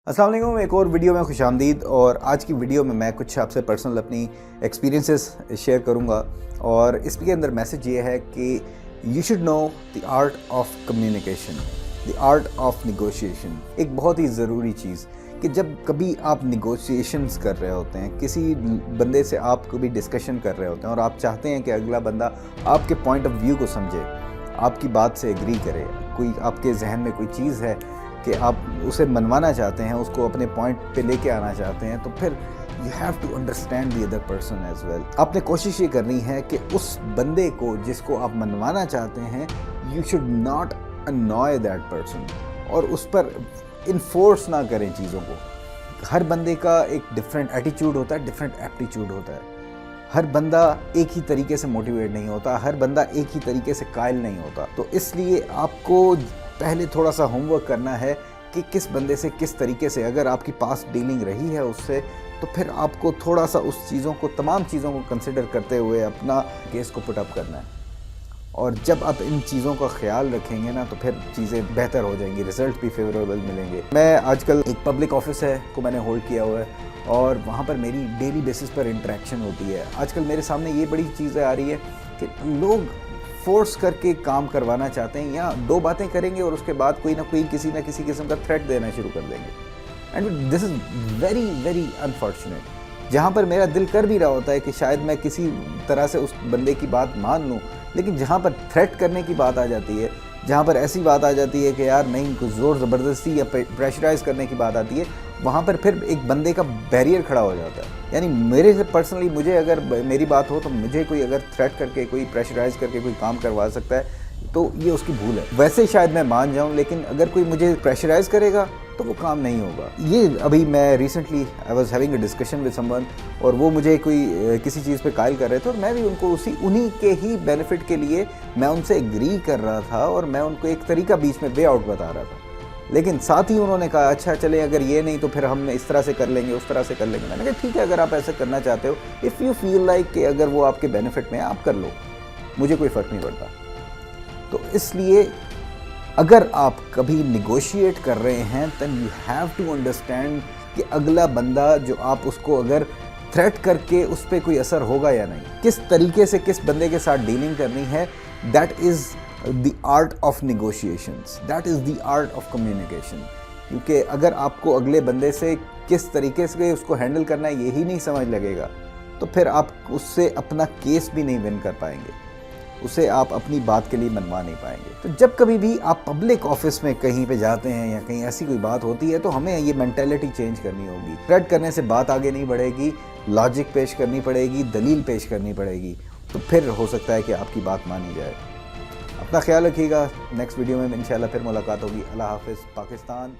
अस्सलाम वालेकुम, एक और वीडियो में खुशामदीद। और आज की वीडियो में मैं कुछ आपसे पर्सनल अपनी एक्सपीरियंसेस शेयर करूंगा और इसके अंदर मैसेज ये है कि you should know the art of communication, the art of negotiation. एक बहुत ही ज़रूरी चीज़ कि जब कभी आप नेगोशिएशंस कर रहे होते हैं, किसी बंदे से आप कभी डिस्कशन कर रहे होते हैं और आप चाहते हैं कि अगला बंदा आपके पॉइंट ऑफ व्यू को समझे, आपकी बात से एग्री करे, कोई आपके जहन में कोई चीज़ है कि आप उसे मनवाना चाहते हैं, उसको अपने पॉइंट पे लेके आना चाहते हैं, तो फिर you have to understand the other person as well. आपने कोशिश ये करनी है कि उस बंदे को जिसको आप मनवाना चाहते हैं, you should not अनॉय that person, और उस पर इन्फोर्स ना करें चीज़ों को। हर बंदे का एक डिफरेंट एटीट्यूड होता है, डिफरेंट एप्टीट्यूड होता है। हर बंदा एक ही तरीके से मोटिवेट नहीं होता, हर बंदा एक ही तरीके से कायल नहीं होता। तो इसलिए आपको पहले थोड़ा सा होमवर्क करना है कि किस बंदे से किस तरीके से, अगर आपकी पास्ट डीलिंग रही है उससे, तो फिर आपको थोड़ा सा उस चीज़ों को, तमाम चीज़ों को कंसिडर करते हुए अपना केस को पुट अप करना है। और जब आप इन चीज़ों का ख्याल रखेंगे ना, तो फिर चीज़ें बेहतर हो जाएंगी, रिजल्ट भी फेवरेबल मिलेंगे। मैं आजकल एक पब्लिक ऑफिस है को मैंने होल्ड किया हुआ है और वहाँ पर मेरी डेली बेसिस पर इंटरेक्शन होती है। आजकल मेरे सामने ये बड़ी चीज़ें आ रही है कि लोग फोर्स करके काम करवाना चाहते हैं, या दो बातें करेंगे और उसके बाद कोई ना कोई किसी ना किसी किस्म का थ्रेट देना शुरू कर देंगे। And this is very very unfortunate. जहाँ पर मेरा दिल कर भी रहा होता है कि शायद मैं किसी तरह से उस बंदे की बात मान लूँ, लेकिन जहाँ पर थ्रेट करने की बात आ जाती है, जहाँ पर ऐसी बात आ जाती है कि यार नहीं, कुछ ज़ोर ज़बरदस्ती या प्रेशराइज़ करने की बात आती है, वहाँ पर फिर एक बंदे का बैरियर खड़ा हो जाता है। यानी मेरे से पर्सनली, मुझे अगर मेरी बात हो तो मुझे कोई अगर थ्रेट करके, कोई प्रेशराइज़ करके कोई काम करवा सकता है, तो ये उसकी भूल है। वैसे शायद मैं मान जाऊँ, लेकिन अगर कोई मुझे प्रेशराइज़ करेगा तो वो काम नहीं होगा। ये अभी मैं recently I was having a discussion with someone, और वो मुझे कोई किसी चीज़ पे कायल कर रहे थे और मैं भी उनको उन्हीं के ही बेनिफिट के लिए मैं उनसे एग्री कर रहा था और मैं उनको एक तरीका बीच में वे आउट बता रहा था। लेकिन साथ ही उन्होंने कहा अच्छा चले, अगर ये नहीं तो फिर हम इस तरह से कर लेंगे, उस तरह से कर लेंगे। मैंने कहा ठीक है, अगर आप ऐसा करना चाहते हो, इफ़ यू फील लाइक कि अगर वो आपके बेनिफिट में, आप कर लो, मुझे कोई फ़र्क नहीं पड़ता। तो इसलिए अगर आप कभी निगोशिएट कर रहे हैं, then you have to understand कि अगला बंदा जो आप उसको अगर थ्रेट करके उस पर कोई असर होगा या नहीं, किस तरीके से किस बंदे के साथ डीलिंग करनी है। That is the art of negotiations, that is the art of communication. क्योंकि अगर आपको अगले बंदे से किस तरीके से उसको हैंडल करना है यही नहीं समझ लगेगा, तो फिर आप उससे अपना केस भी नहीं विन कर पाएंगे, उसे आप अपनी बात के लिए मनवा नहीं पाएंगे। तो जब कभी भी आप पब्लिक ऑफिस में कहीं पे जाते हैं या कहीं ऐसी कोई बात होती है, तो हमें ये मेंटालिटी चेंज करनी होगी। थ्रेट करने से बात आगे नहीं बढ़ेगी, लॉजिक पेश करनी पड़ेगी, दलील पेश करनी पड़ेगी, तो फिर हो सकता है कि आपकी बात मानी जाए। अपना ख्याल रखिएगा। नेक्स्ट वीडियो में इंशाल्लाह फिर मुलाकात होगी। अल्लाह हाफ़िज़। पाकिस्तान।